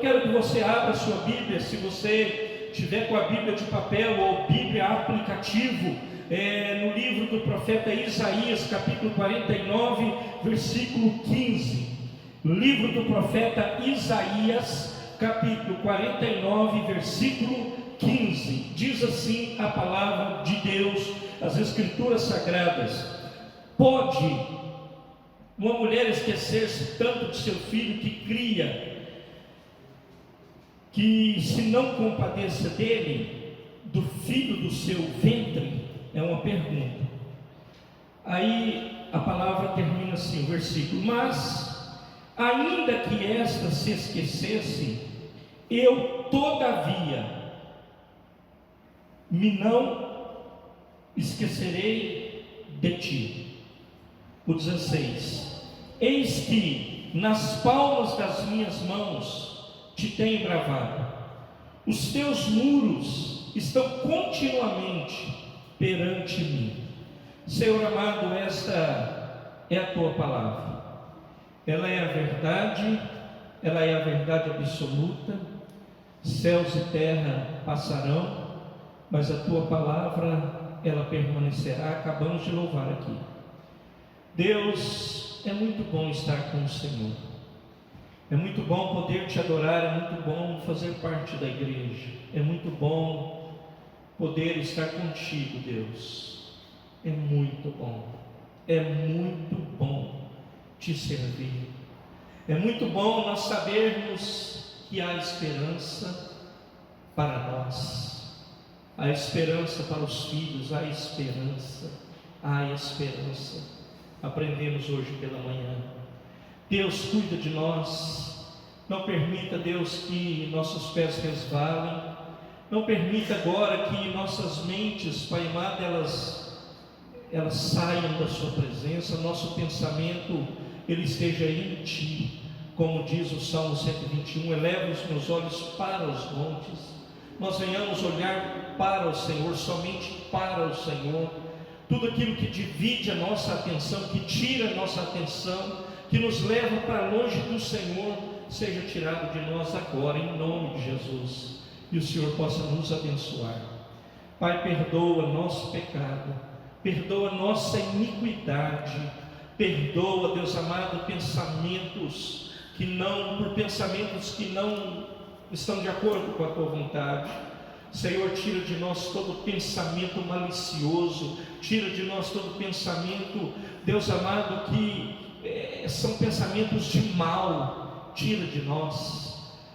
quero que você abra a sua Bíblia, se você tiver com a Bíblia de papel ou Bíblia aplicativo, no livro do profeta Isaías, capítulo 49, versículo 15. Livro do profeta Isaías, capítulo 49, versículo 15. Diz assim a palavra de Deus, as Escrituras Sagradas: pode uma mulher esquecer-se tanto de seu filho que cria, que se não compadeça dele, do filho do seu ventre? É uma pergunta. Aí a palavra termina assim, o versículo: mas ainda que esta se esquecesse, eu todavia me não esquecerei de ti. O 16: eis que nas palmas das minhas mãos te tenho gravado, os teus muros estão continuamente perante mim. Senhor amado, esta é a tua palavra, ela é a verdade, ela é a verdade absoluta. Céus e terra passarão, mas a tua palavra, ela permanecerá. Acabamos de louvar aqui. Deus, é muito bom estar com o Senhor, é muito bom poder te adorar, é muito bom fazer parte da igreja, é muito bom poder estar contigo, Deus. É muito bom te servir. É muito bom nós sabermos que há esperança para nós, há esperança para os filhos, há esperança. Aprendemos hoje pela manhã. Deus, cuida de nós, não permita, Deus, que nossos pés resvalem, não permita agora que nossas mentes, Pai amado, elas saiam da sua presença, nosso pensamento, ele esteja em Ti, como diz o Salmo 121, eleva os meus olhos para os montes, nós venhamos olhar para o Senhor, somente para o Senhor. Tudo aquilo que divide a nossa atenção, que tira a nossa atenção, que nos leva para longe do Senhor, seja tirado de nós agora, em nome de Jesus, e o Senhor possa nos abençoar. Pai, perdoa nosso pecado, perdoa nossa iniquidade, perdoa, Deus amado, pensamentos que não estão de acordo com a tua vontade. Senhor, tira de nós todo pensamento malicioso, tira de nós todo pensamento, Deus amado, que são pensamentos de mal, tira de nós.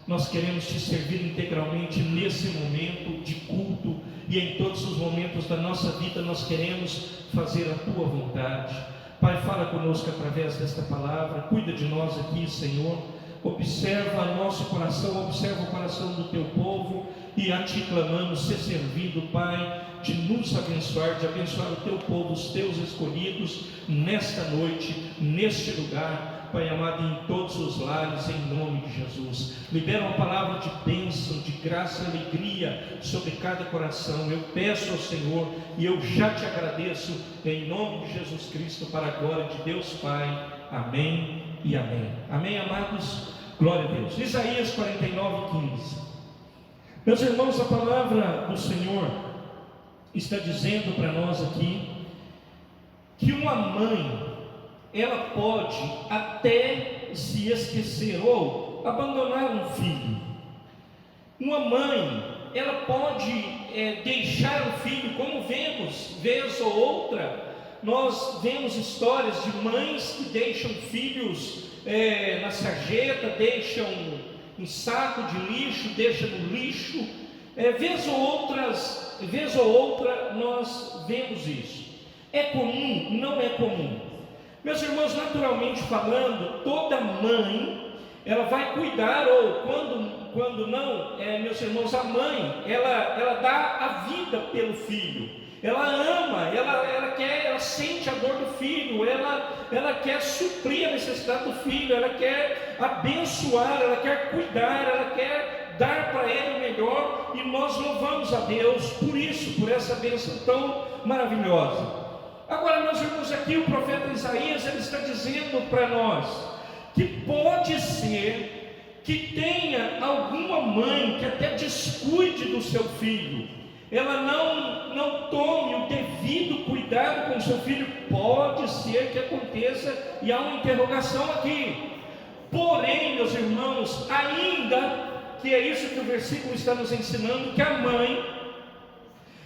Nós queremos te servir integralmente nesse momento de culto, e em todos os momentos da nossa vida nós queremos fazer a tua vontade. Pai, fala conosco através desta palavra, cuida de nós aqui, Senhor. Observa nosso coração, observa o coração do teu povo, e a ti clamamos, ser servido, Pai, de nos abençoar, de abençoar o teu povo, os teus escolhidos, nesta noite, neste lugar, Pai amado, em todos os lares, em nome de Jesus. Libera uma palavra de bênção, de graça e alegria sobre cada coração. Eu peço ao Senhor, e eu já te agradeço, em nome de Jesus Cristo, para a glória de Deus Pai. Amém e amém. Amém, amados? Glória a Deus. Isaías 49, 15. Meus irmãos, a palavra do Senhor está dizendo para nós aqui que uma mãe, ela pode até se esquecer ou abandonar um filho. Uma mãe, ela pode deixar o filho, como vemos, vez ou outra, nós vemos histórias de mães que deixam filhos na sarjeta, deixam em saco de lixo, deixam no lixo. Vez ou outra nós vemos isso. É comum? Não é comum. Meus irmãos, naturalmente falando, toda mãe, ela vai cuidar, ou quando não, meus irmãos, a mãe, ela dá a vida pelo filho. Ela ama, ela sente a dor do filho, ela quer suprir a necessidade do filho, ela quer abençoar, ela quer cuidar, ela quer dar para ele o melhor, e nós louvamos a Deus por isso, por essa bênção tão maravilhosa. Agora, meus irmãos, aqui o profeta Isaías, ele está dizendo para nós que pode ser que tenha alguma mãe que até descuide do seu filho, ela não tome o devido cuidado com o seu filho, pode ser que aconteça, e há uma interrogação aqui. Porém, meus irmãos, ainda que é isso que o versículo está nos ensinando, que a mãe,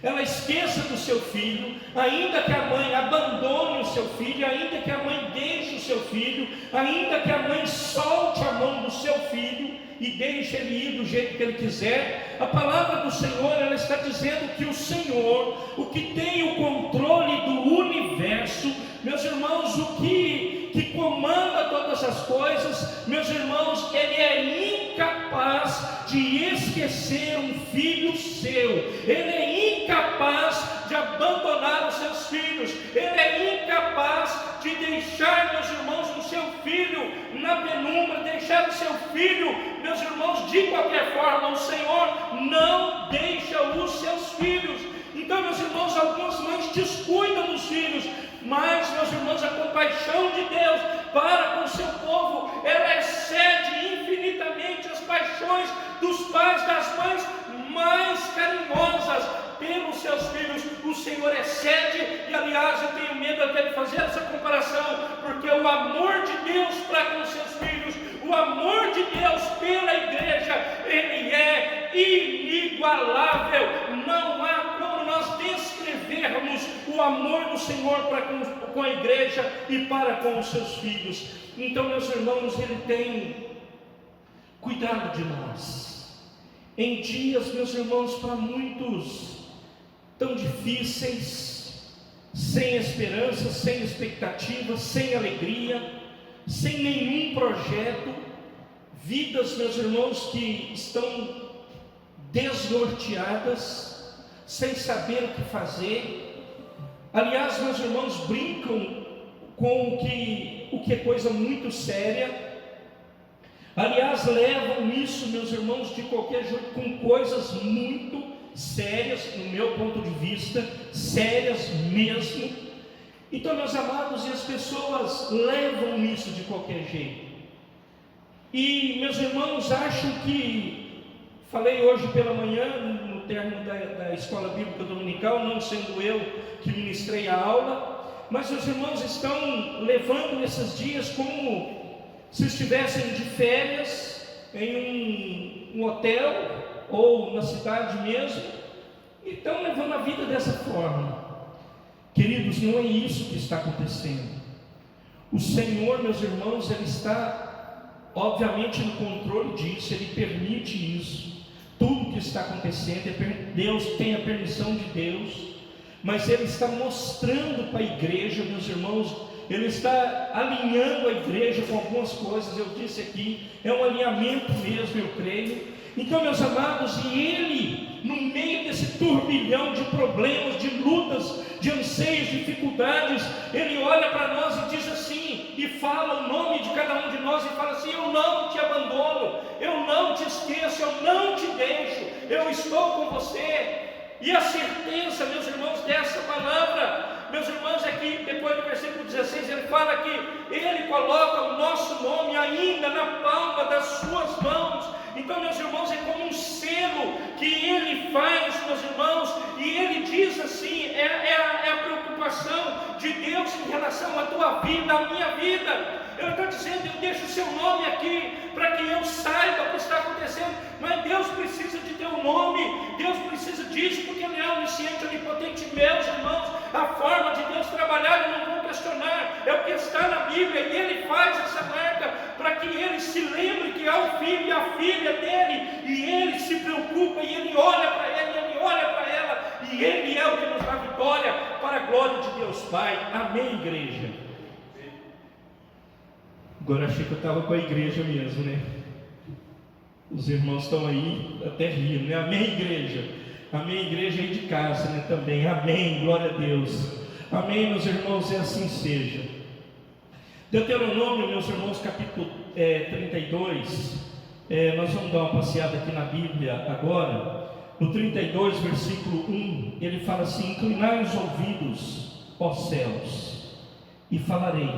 ela esqueça do seu filho, ainda que a mãe abandone o seu filho, ainda que a mãe deixe o seu filho, ainda que a mãe solte a mão do seu filho e deixe ele ir do jeito que ele quiser, a palavra do Senhor, ela está dizendo que o Senhor, o que tem o controle do universo, meus irmãos, o que comanda todas as coisas, meus irmãos, ele é incapaz de esquecer um filho seu, ele é incapaz de abandonar os seus filhos, ele é incapaz de deixar, meus irmãos, o seu filho na penumbra, deixar o seu filho, meus irmãos, de qualquer forma. O Senhor não deixa os seus filhos. Então, meus irmãos, algumas mães descuidam dos filhos, mas, meus irmãos, a compaixão de Deus para com o seu povo, ela excede infinitamente as paixões dos pais, das mães mais carinhosas pelos seus filhos. O Senhor excede, e aliás, eu tenho medo até de fazer essa comparação, porque o amor de Deus para com os seus filhos, o amor de Deus pela igreja, ele é inigualável. Não há como nós descrevermos o amor do Senhor para com a igreja e para com os seus filhos. Então, meus irmãos, ele tem cuidado de nós em dias, meus irmãos, para muitos tão difíceis, sem esperança, sem expectativa, sem alegria, sem nenhum projeto, vidas, meus irmãos, que estão desnorteadas, sem saber o que fazer. Aliás, meus irmãos, brincam com o que é coisa muito séria. Aliás, levam isso, meus irmãos, de qualquer jeito, com coisas muito sérias, no meu ponto de vista, sérias mesmo. Então, meus amados, e as pessoas levam isso de qualquer jeito. E, meus irmãos, acham que, falei hoje pela manhã, no término da escola bíblica dominical, não sendo eu que ministrei a aula, mas os irmãos estão levando esses dias como se estivessem de férias em um hotel, ou na cidade mesmo, e estão levando a vida dessa forma. Queridos, não é isso que está acontecendo. O Senhor, meus irmãos, ele está obviamente no controle disso, ele permite isso. Tudo que está acontecendo, Deus tem a permissão de Deus, mas ele está mostrando para a igreja, meus irmãos, ele está alinhando a igreja com algumas coisas. Eu disse aqui, é um alinhamento mesmo, eu creio. Então, meus amados, e ele, no meio desse turbilhão de problemas, de lutas, de anseios, dificuldades, ele olha para nós e diz assim, e fala o nome de cada um de nós, e fala assim: eu não te abandono, eu não te esqueço, eu não te deixo, eu estou com você. E a certeza, meus irmãos, dessa palavra, meus irmãos, é que depois do versículo 16, ele fala que ele coloca o nosso nome ainda na palma das suas mãos. Então, meus irmãos, é como um selo que ele faz, meus irmãos, e ele diz assim, é a preocupação de Deus em relação à tua vida, à minha vida. Ele está dizendo: eu deixo o seu nome aqui, para que eu saiba o que está acontecendo. Mas Deus precisa de teu nome, Deus precisa disso, porque Ele é onisciente, onipotente. Meus irmãos, a forma de Deus trabalhar, eu não vou questionar, é o que está na Bíblia, e Ele faz essa marca, para que Ele se lembre que há o filho e a filha dele, e Ele se preocupa, e Ele olha para ela, e Ele olha para ela, e Ele é o que nos dá vitória, para a glória de Deus Pai. Amém, igreja? Agora achei que eu estava com a igreja mesmo, né? Os irmãos estão aí até rindo, né? Amém, igreja? Amém, igreja aí de casa, né? Também, amém, glória a Deus. Amém, meus irmãos, e assim seja. Deuteronômio, meus irmãos, capítulo 32, nós vamos dar uma passeada aqui na Bíblia agora. No 32, versículo 1, ele fala assim: inclinai os ouvidos, ó céus, e falarei,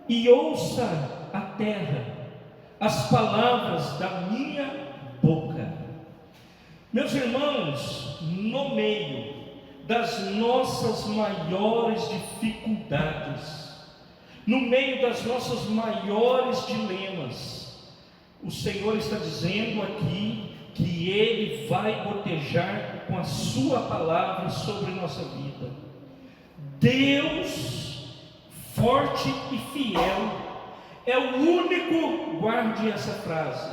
e ouça a terra as palavras da minha boca. Meus irmãos, no meio das nossas maiores dificuldades, no meio das nossas maiores dilemas, o Senhor está dizendo aqui que Ele vai gotejar com a sua palavra sobre nossa vida. Deus, forte e fiel, é o único, guarde essa frase,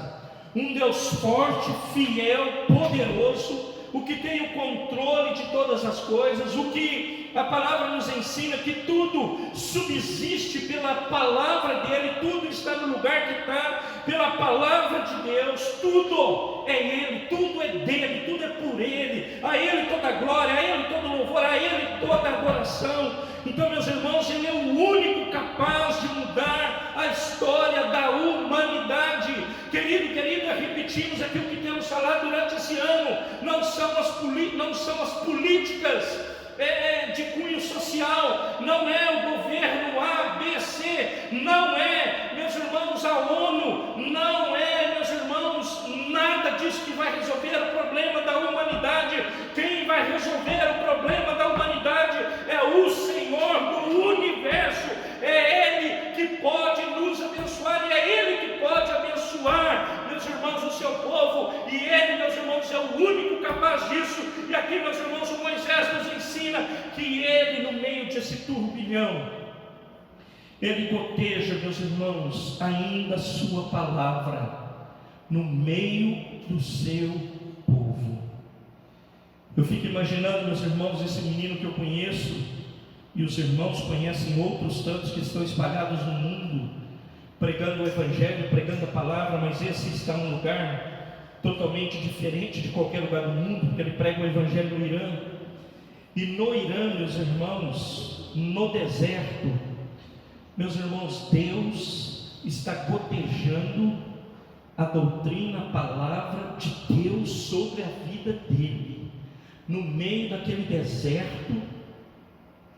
um Deus forte, fiel, poderoso, o que tem o controle de todas as coisas, o que a palavra nos ensina, que tudo subsiste pela palavra dEle, tudo está no lugar que está, pela palavra de Deus, tudo é Ele, tudo é dEle, tudo é por Ele, a Ele toda a glória, a Ele todo louvor, a Ele toda a adoração. Então, meus irmãos, Ele é o único capaz de mudar a história da humanidade. Querido, querida, repetimos aquilo que temos falado durante esse ano, não são as políticas de cunho social, não é o governo A, B, C, não é, meus irmãos, a ONU, não é, meus irmãos, nada disso que vai resolver o problema da humanidade. Quem vai resolver o problema da humanidade é o Senhor do universo, é Ele que pode nos abençoar, e é Ele que pode abençoar, meus irmãos, o seu povo, e Ele, meus irmãos, é o único capaz disso. E aqui, meus irmãos, o Moisés nos ensina que Ele, no meio desse turbilhão, Ele goteja, meus irmãos, ainda a sua palavra no meio do seu povo. Eu fico imaginando, meus irmãos, esse menino que eu conheço, e os irmãos conhecem outros tantos que estão espalhados no mundo, pregando o Evangelho, pregando a palavra, mas esse está num lugar totalmente diferente de qualquer lugar do mundo, porque ele prega o Evangelho no Irã. E no Irã, meus irmãos, no deserto, meus irmãos, Deus está gotejando a doutrina, a palavra de Deus sobre a vida dele. No meio daquele deserto,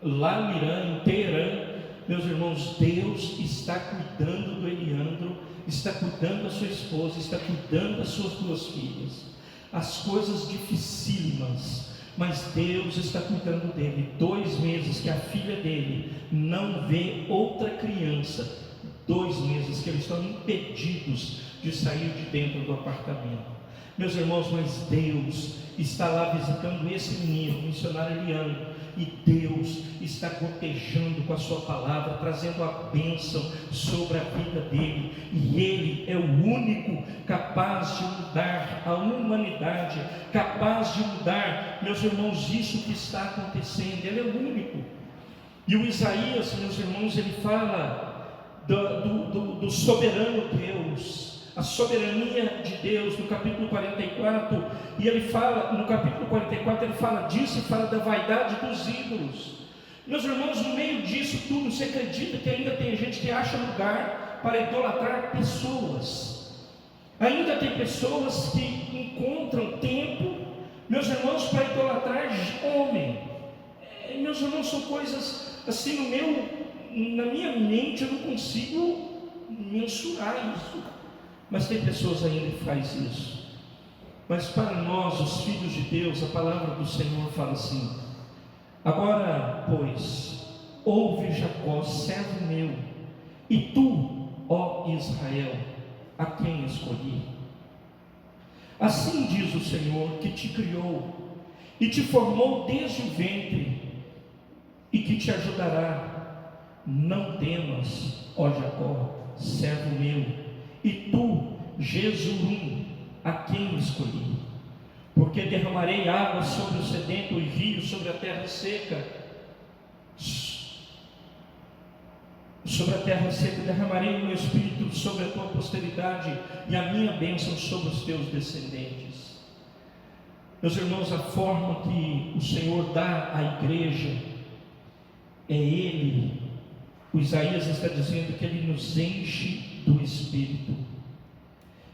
lá no Irã, em Teherã, meus irmãos, Deus está cuidando do Eliandro, está cuidando da sua esposa, está cuidando das suas duas filhas. As coisas dificílimas, mas Deus está cuidando dele. 2 meses que a filha dele não vê outra criança, 2 meses que eles estão impedidos de sair de dentro do apartamento. Meus irmãos, mas Deus está lá visitando esse menino, o missionário Eliandro, e Deus está gotejando com a sua palavra, trazendo a bênção sobre a vida dele, e ele é o único capaz de mudar a humanidade, capaz de mudar, meus irmãos, isso que está acontecendo. Ele é o único. E o Isaías, meus irmãos, ele fala do soberano Deus, a soberania de Deus, no capítulo 44, e ele fala, no capítulo 44, ele fala disso e fala da vaidade dos ídolos. Meus irmãos, no meio disso tudo, você acredita que ainda tem gente que acha lugar para idolatrar pessoas? Ainda tem pessoas que encontram tempo, meus irmãos, para idolatrar homem. Meus irmãos, são coisas assim, na minha mente eu não consigo mensurar isso. Mas tem pessoas ainda que fazem isso. Mas para nós, os filhos de Deus, a palavra do Senhor fala assim: agora, pois, ouve Jacó, servo meu, e tu, ó Israel, a quem escolhi. Assim diz o Senhor, que te criou e te formou desde o ventre, e que te ajudará. Não temas, ó Jacó, servo meu, e tu, Jesurim, a quem escolhi, porque derramarei água sobre o sedento e rio sobre a terra seca. Sobre a terra seca derramarei o meu espírito sobre a tua posteridade, e a minha bênção sobre os teus descendentes. Meus irmãos, a forma que o Senhor dá à igreja é Ele. O Isaías está dizendo que Ele nos enche do Espírito,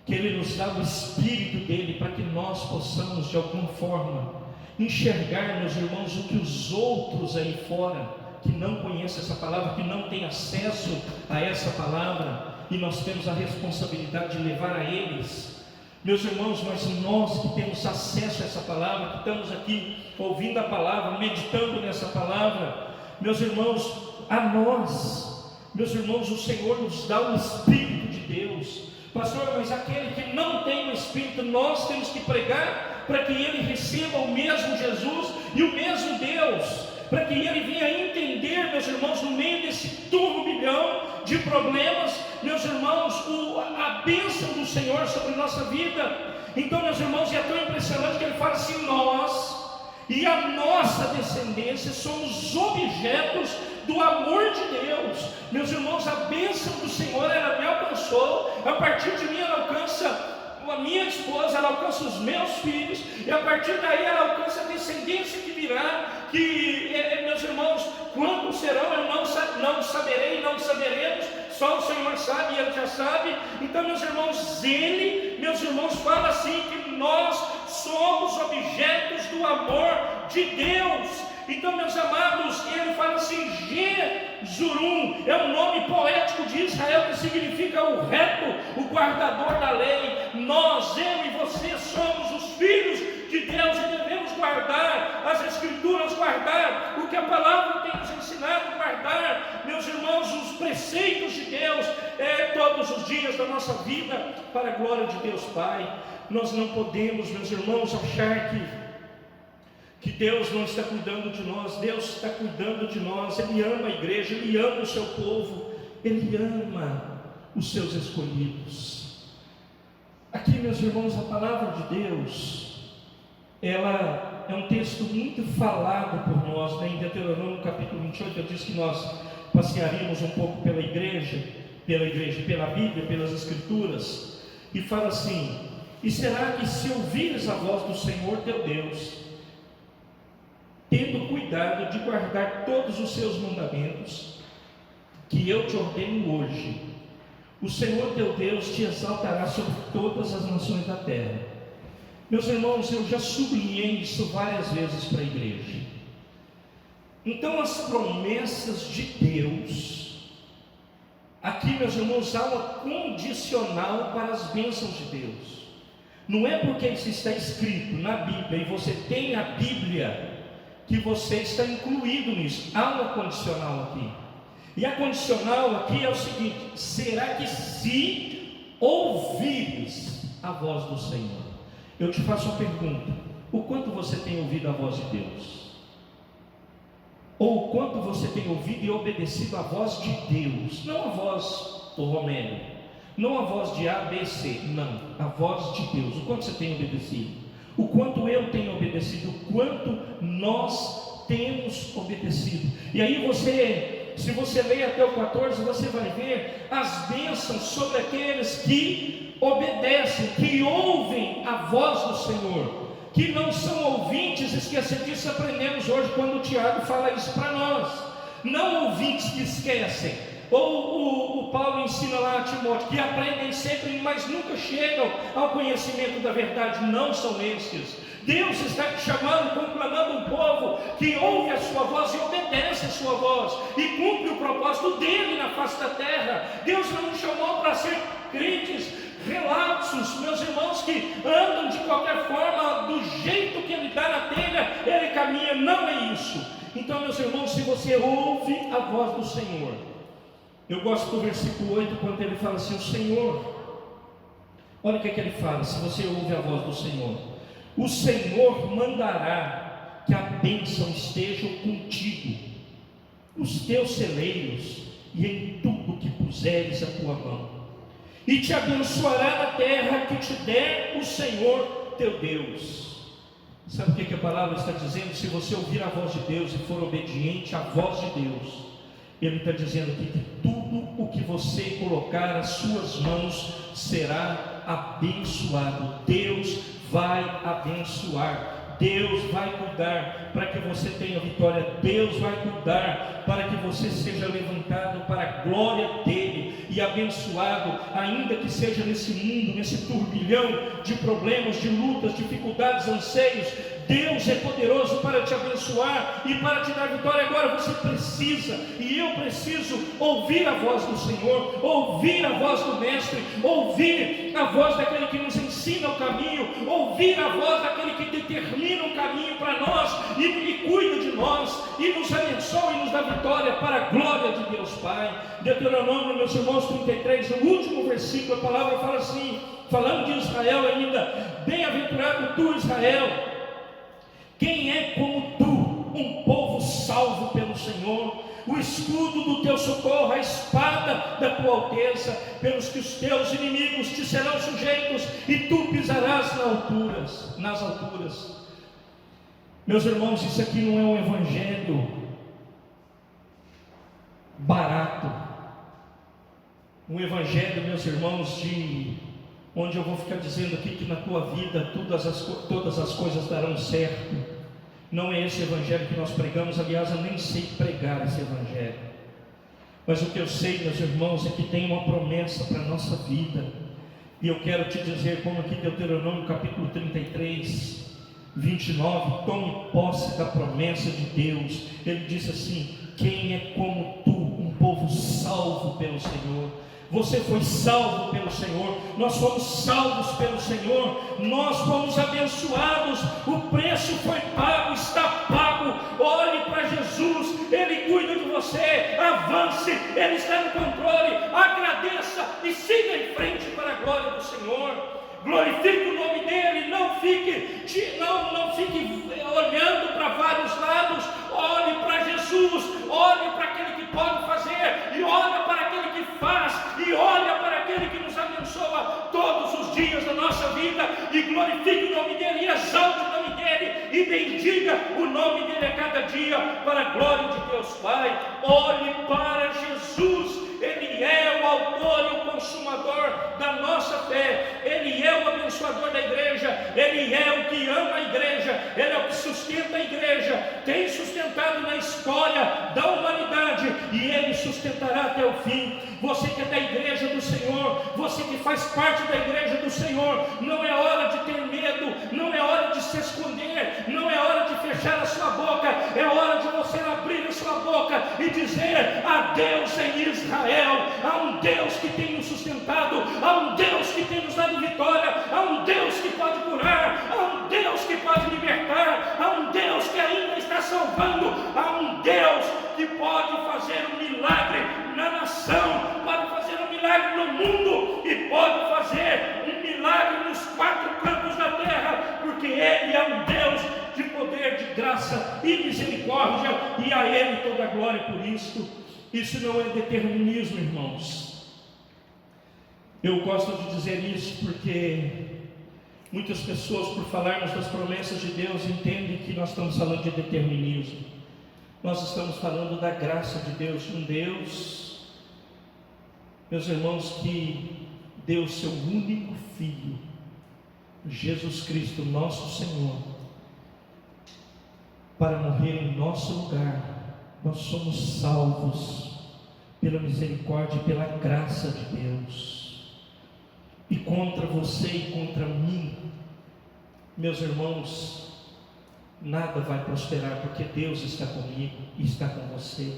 que Ele nos dá o Espírito dEle, para que nós possamos de alguma forma enxergar, meus irmãos, o que os outros aí fora, que não conhecem essa palavra, que não têm acesso a essa palavra, e nós temos a responsabilidade de levar a eles. Meus irmãos, mas nós que temos acesso a essa palavra, que estamos aqui ouvindo a palavra, meditando nessa palavra, meus irmãos, a nós, meus irmãos, o Senhor nos dá o Espírito de Deus. Pastor, mas aquele que não tem o Espírito, nós temos que pregar para que ele receba o mesmo Jesus e o mesmo Deus, para que ele venha entender, meus irmãos, no meio desse turbilhão de problemas, meus irmãos, a bênção do Senhor sobre nossa vida. Então, meus irmãos, é tão impressionante que ele fala assim: nós e a nossa descendência somos objetos do amor de Deus. Meus irmãos, a bênção do Senhor, ela me alcançou, a partir de mim ela alcança a minha esposa, ela alcança os meus filhos, e a partir daí ela alcança a descendência que virá, que, meus irmãos, quantos serão, eu não saberei, não saberemos, só o Senhor sabe, e Ele já sabe. Então, meus irmãos, fala assim, que nós somos objetos do amor de Deus. Então, meus amados, ele fala assim: Jesurum é um nome poético de Israel que significa o reto, o guardador da lei. Nós, eu e você, somos os filhos de Deus e devemos guardar as Escrituras, guardar o que a palavra tem nos ensinado, guardar, meus irmãos, os preceitos de Deus todos os dias da nossa vida, para a glória de Deus Pai. Nós não podemos, meus irmãos, achar que Deus não está cuidando de nós. Deus está cuidando de nós. Ele ama a igreja, Ele ama o seu povo, Ele ama os seus escolhidos. Aqui, meus irmãos, a palavra de Deus, ela é um texto muito falado por nós, né? Em Deuteronômio capítulo 28, eu disse que nós passearíamos um pouco pela Bíblia, pelas Escrituras, e fala assim: e será que se ouvires a voz do Senhor teu Deus, tendo cuidado de guardar todos os seus mandamentos, que eu te ordeno hoje, o Senhor teu Deus te exaltará sobre todas as nações da terra. Meus irmãos, eu já sublinhei isso várias vezes para a igreja. Então, as promessas de Deus, aqui, meus irmãos, há uma condicional para as bênçãos de Deus. Não é porque isso está escrito na Bíblia e você tem a Bíblia que você está incluído nisso. Há uma condicional aqui. E a condicional aqui é o seguinte: será que se ouvires a voz do Senhor? Eu te faço uma pergunta: o quanto você tem ouvido a voz de Deus? Ou o quanto você tem ouvido e obedecido a voz de Deus? Não a voz do Romero, não a voz de A, B, C, não, a voz de Deus. O quanto você tem obedecido? O quanto eu tenho obedecido? O quanto nós temos obedecido? E aí se você ler até o 14, você vai ver as bênçãos sobre aqueles que obedecem, que ouvem a voz do Senhor, que não são ouvintes. Esqueça disso, aprendemos hoje quando o Tiago fala isso para nós. Não ouvintes que esquecem, ou o Paulo ensina lá a Timóteo, que aprendem sempre, mas nunca chegam ao conhecimento da verdade. Não são estes. Deus está te chamando, conclamando um povo que ouve a sua voz e obedece a sua voz e cumpre o propósito dele na face da terra. Deus não nos chamou para ser crentes relapsos, meus irmãos, que andam de qualquer forma, do jeito que ele dá na telha, ele caminha. Não é isso. Então, meus irmãos, se você ouve a voz do Senhor, eu gosto do versículo 8, quando ele fala assim: o Senhor, olha o que ele fala, se você ouve a voz do Senhor: o Senhor mandará que a bênção esteja contigo, nos teus celeiros e em tudo que puseres a tua mão, e te abençoará na terra que te der o Senhor teu Deus. Sabe o que a palavra está dizendo? Se você ouvir a voz de Deus e for obediente à voz de Deus, Ele está dizendo aqui que tudo o que você colocar as suas mãos será abençoado. Deus vai abençoar, Deus vai cuidar para que você tenha vitória, Deus vai cuidar para que você seja levantado para a glória dele e abençoado, ainda que seja nesse mundo, nesse turbilhão de problemas, de lutas, dificuldades, anseios. Deus é poderoso para te abençoar e para te dar vitória. Agora você precisa, e eu preciso, ouvir a voz do Senhor, ouvir a voz do Mestre, ouvir a voz daquele que nos ensina o caminho, ouvir a voz daquele que determina o caminho para nós e cuida de nós e nos abençoa e nos dá vitória para a glória de Deus Pai. Deuteronômio, meus irmãos, 33, no último versículo, a palavra fala assim, falando de Israel ainda: bem-aventurado tu, Israel, quem é como tu, um povo salvo pelo Senhor, o escudo do teu socorro, a espada da tua alteza, pelos que os teus inimigos te serão sujeitos e tu pisarás nas alturas. Meus irmãos, isso aqui não é um evangelho barato, um evangelho, meus irmãos, onde eu vou ficar dizendo aqui que na tua vida todas as coisas darão certo. Não é esse evangelho que nós pregamos. Aliás, eu nem sei pregar esse evangelho, mas o que eu sei, meus irmãos, é que tem uma promessa para a nossa vida. E eu quero te dizer, como aqui Deuteronômio capítulo 33, 29, tome posse da promessa de Deus. Ele diz assim: quem é como tu, um povo salvo pelo Senhor. Você foi salvo pelo Senhor, nós fomos salvos pelo Senhor, nós fomos abençoados, o preço foi pago, está pago. Olhe para Jesus, Ele cuida de você, avance, Ele está no controle, agradeça e siga em frente para a glória do Senhor. Glorifique o nome dEle, não fique olhando para vários lados. Olhe para Jesus, olhe para aquele que pode fazer, e olhe para aquele que faz, e olhe para aquele que nos abençoa todos os dias da nossa vida, e glorifique o nome dEle, e exalte o nome dEle, e bendiga o nome dEle a cada dia, para a glória de Deus Pai. Olhe para Jesus, Ele é o autor e o consumador da nossa fé, Ele é o abençoador da igreja, Ele é o que ama a igreja, Ele é o que sustenta a igreja, tem sustentado na história da humanidade e Ele sustentará até o fim. Você que é da igreja do Senhor, você que faz parte da igreja do Senhor, não é hora de ter medo, não é hora de se esconder, não é hora de fechar a sua boca, é hora de você abrir a sua boca e dizer: há Deus em Israel, há um Deus que tem nos sustentado, há um Deus que tem nos dado vitória, há um Deus que pode curar, há um Deus que pode libertar, há um Deus que ainda está salvando, há um Deus que pode fazer um milagre na nação, pode fazer um milagre no mundo e pode fazer um milagre nos quatro cantos da terra, porque Ele é um Deus de poder, de graça e misericórdia, e a Ele toda a glória por isto. Isso não é determinismo, irmãos. Eu gosto de dizer isso porque muitas pessoas, por falarmos das promessas de Deus, entendem que nós estamos falando de determinismo. Nós estamos falando da graça de Deus, um Deus, meus irmãos, que deu o seu único Filho, Jesus Cristo, nosso Senhor, para morrer em nosso lugar. Nós somos salvos pela misericórdia e pela graça de Deus. E contra você e contra mim, meus irmãos, nada vai prosperar, porque Deus está comigo e está com você.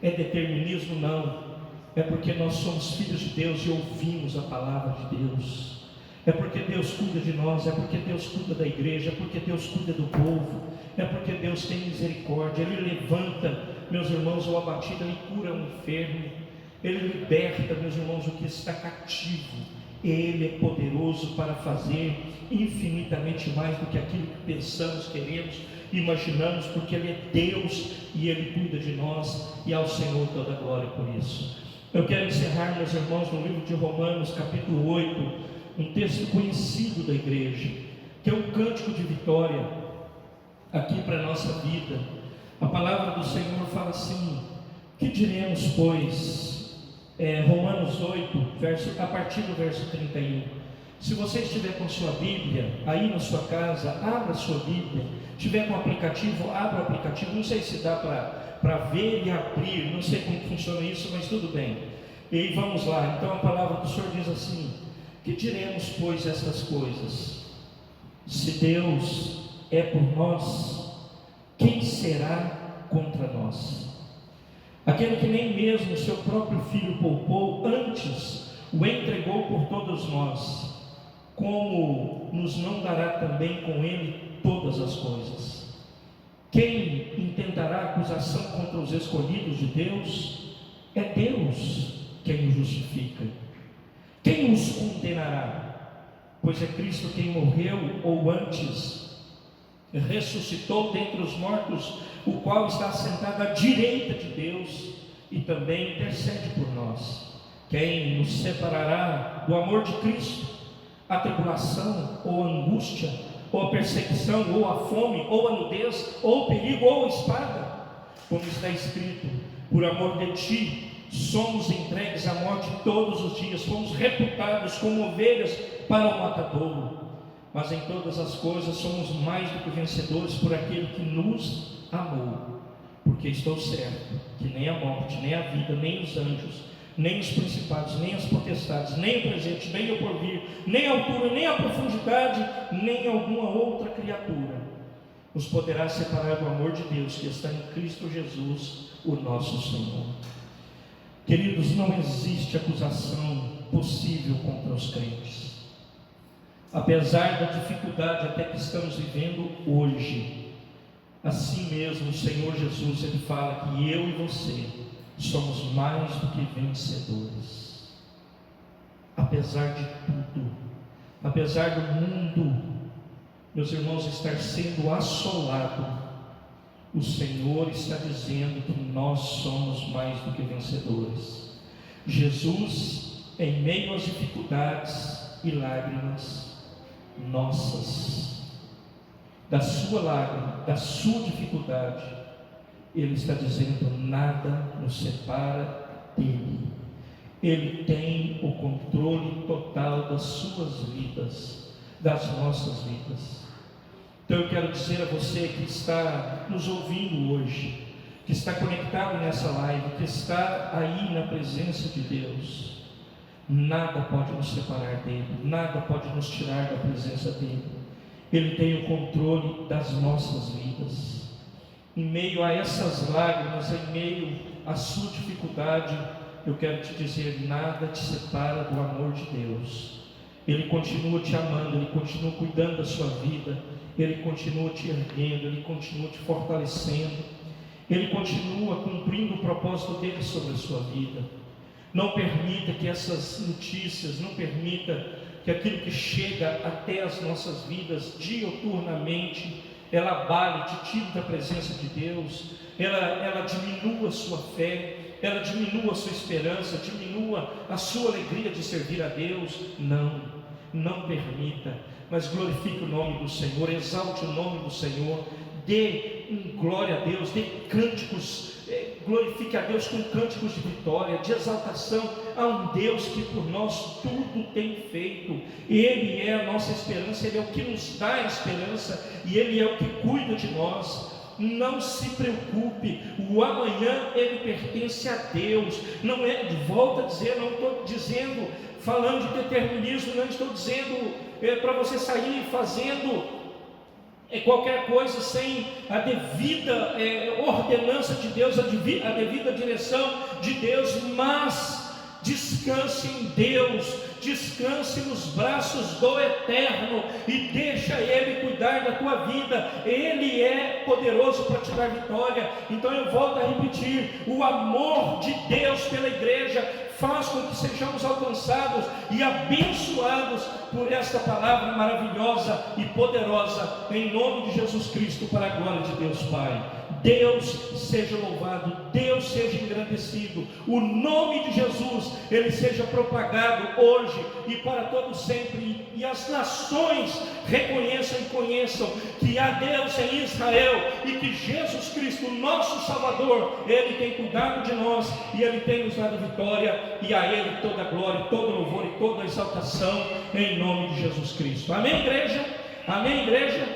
É determinismo? Não. É porque nós somos filhos de Deus e ouvimos a palavra de Deus. É porque Deus cuida de nós, é porque Deus cuida da igreja, é porque Deus cuida do povo, é porque Deus tem misericórdia. Ele levanta, meus irmãos, o abatido, Ele cura o enfermo, Ele liberta, meus irmãos, o que está cativo. Ele é poderoso para fazer infinitamente mais do que aquilo que pensamos, queremos, imaginamos, porque Ele é Deus e Ele cuida de nós, e ao Senhor toda a glória por isso. Eu quero encerrar, meus irmãos, no livro de Romanos, capítulo 8, um texto conhecido da igreja, que é um cântico de vitória aqui para a nossa vida. A palavra do Senhor fala assim: que diremos, pois? Romanos 8, a partir do verso 31. Se você estiver com sua Bíblia aí na sua casa, abra a sua Bíblia. Se tiver com o aplicativo, abra o aplicativo. Não sei se dá para ver e abrir, não sei como funciona isso, mas tudo bem. E vamos lá. Então a palavra do Senhor diz assim: que diremos, pois, essas coisas? Se Deus é por nós, quem será contra nós? Aquele que nem mesmo seu próprio Filho poupou, antes o entregou por todos nós, como nos não dará também com ele todas as coisas? Quem intentará acusação contra os escolhidos de Deus? É Deus quem os justifica. Quem os condenará? Pois é Cristo quem morreu, ou antes, ressuscitou dentre os mortos, o qual está assentado à direita de Deus e também intercede por nós. Quem nos separará do amor de Cristo? A tribulação, ou a angústia, ou a perseguição, ou a fome, ou a nudez, ou o perigo, ou a espada? Como está escrito: por amor de ti somos entregues à morte todos os dias, fomos reputados como ovelhas para o matadouro. Mas em todas as coisas somos mais do que vencedores por aquele que nos amou. Porque estou certo que nem a morte, nem a vida, nem os anjos, nem os principados, nem as potestades, nem o presente, nem o porvir, nem a altura, nem a profundidade, nem alguma outra criatura nos poderá separar do amor de Deus que está em Cristo Jesus, o nosso Senhor. Queridos, não existe acusação possível contra os crentes. Apesar da dificuldade até que estamos vivendo hoje, assim mesmo o Senhor Jesus, Ele fala que eu e você somos mais do que vencedores. Apesar de tudo, apesar do mundo, meus irmãos, estar sendo assolado, o Senhor está dizendo que nós somos mais do que vencedores. Jesus, em meio às dificuldades e lágrimas nossas, da sua lágrima, da sua dificuldade, Ele está dizendo: nada nos separa dEle. Ele tem o controle total das suas vidas, das nossas vidas. Então eu quero dizer a você que está nos ouvindo hoje, que está conectado nessa live, que está aí na presença de Deus, nada pode nos separar dEle, nada pode nos tirar da presença dEle. Ele tem o controle das nossas vidas. Em meio a essas lágrimas, em meio à sua dificuldade, eu quero te dizer: nada te separa do amor de Deus. Ele continua te amando, Ele continua cuidando da sua vida, Ele continua te erguendo, Ele continua te fortalecendo, Ele continua cumprindo o propósito dEle sobre a sua vida. Não permita que essas notícias, não permita que aquilo que chega até as nossas vidas diuturnamente, ela abale, te tire da presença de Deus, ela diminua a sua fé, ela diminua a sua esperança, diminua a sua alegria de servir a Deus. Não permita, mas glorifique o nome do Senhor, exalte o nome do Senhor, dê glória a Deus, dê cânticos, glorifique a Deus com cânticos de vitória, de exaltação a um Deus que por nós tudo tem feito. Ele é a nossa esperança, Ele é o que nos dá a esperança e Ele é o que cuida de nós. Não se preocupe, o amanhã ele pertence a Deus. Não é, volta a dizer, não estou dizendo, falando de determinismo, não estou dizendo para você sair fazendo qualquer coisa sem a devida ordenança de Deus, a devida direção de Deus, mas descanse em Deus, descanse nos braços do Eterno e deixa Ele cuidar da tua vida. Ele é poderoso para te dar vitória. Então eu volto a repetir: o amor de Deus pela igreja faz com que sejamos alcançados e abençoados por esta palavra maravilhosa e poderosa, em nome de Jesus Cristo, para a glória de Deus Pai. Deus seja louvado, Deus seja engrandecido, o nome de Jesus, Ele seja propagado hoje e para todo sempre, e as nações reconheçam e conheçam que há Deus em Israel, e que Jesus Cristo, nosso Salvador, Ele tem cuidado de nós, e Ele tem nos dado vitória, e a Ele toda a glória, todo louvor e toda a exaltação, em nome de Jesus Cristo. Amém, igreja? Amém, igreja?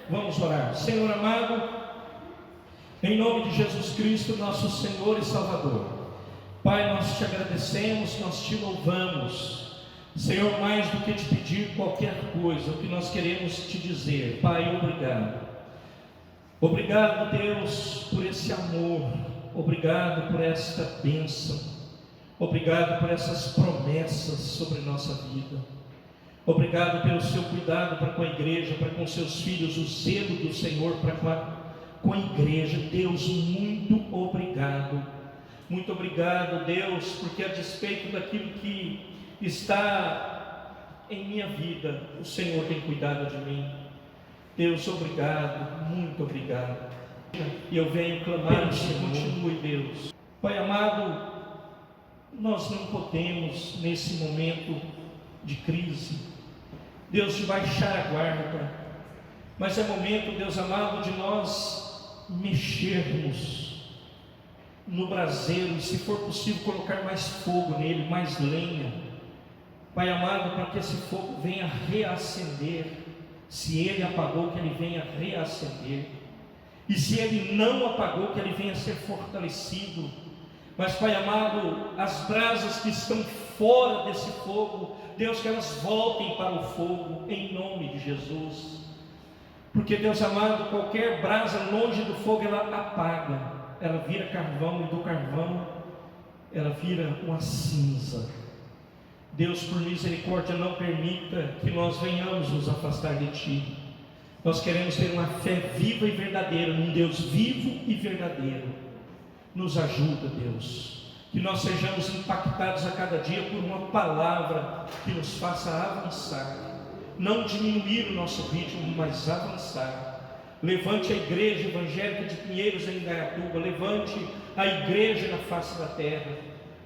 Vamos orar. Senhor amado, em nome de Jesus Cristo, nosso Senhor e Salvador, Pai, nós te agradecemos, nós te louvamos. Senhor, mais do que te pedir qualquer coisa, o que nós queremos te dizer: Pai, obrigado. Obrigado, Deus, por esse amor. Obrigado por esta bênção. Obrigado por essas promessas sobre nossa vida. Obrigado pelo seu cuidado para com a igreja, para com seus filhos, o zelo do Senhor para com a igreja. Deus, muito obrigado. Muito obrigado, Deus, porque a despeito daquilo que está em minha vida, o Senhor tem cuidado de mim. Deus, obrigado, muito obrigado. E eu venho clamar ao Senhor, continue, Deus. Pai amado, nós não podemos, nesse momento de crise, Deus, de baixar a guarda, mas é momento, Deus amado, de nós mexermos no braseiro e, se for possível, colocar mais fogo nele, mais lenha, Pai amado, para que esse fogo venha reacender. Se ele apagou, que ele venha reacender, e se ele não apagou, que ele venha ser fortalecido. Mas, Pai amado, as brasas que estão fora desse fogo, Deus, que elas voltem para o fogo, em nome de Jesus. Porque, Deus amado, qualquer brasa longe do fogo, ela apaga, ela vira carvão, e do carvão ela vira uma cinza. Deus, por misericórdia, não permita que nós venhamos nos afastar de Ti. Nós queremos ter uma fé viva e verdadeira, num Deus vivo e verdadeiro. Nos ajuda, Deus, que nós sejamos impactados a cada dia por uma palavra que nos faça avançar, não diminuir o nosso ritmo, mas avançar. Levante a igreja evangélica de Pinheiros, em Indaiatuba, levante a igreja na face da terra,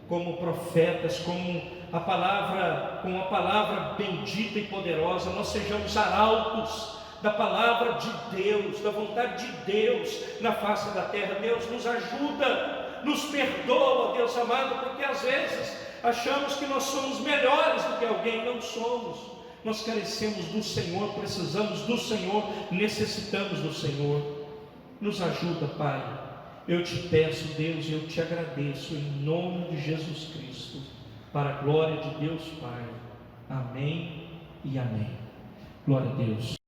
como profetas, com a palavra bendita e poderosa. Nós sejamos arautos da palavra de Deus, da vontade de Deus na face da terra. Deus, nos ajuda, nos perdoa, Deus amado, porque às vezes achamos que nós somos melhores do que alguém. Não somos. Nós carecemos do Senhor, precisamos do Senhor, necessitamos do Senhor. Nos ajuda, Pai. Eu te peço, Deus, eu te agradeço, em nome de Jesus Cristo, para a glória de Deus Pai. Amém e amém. Glória a Deus.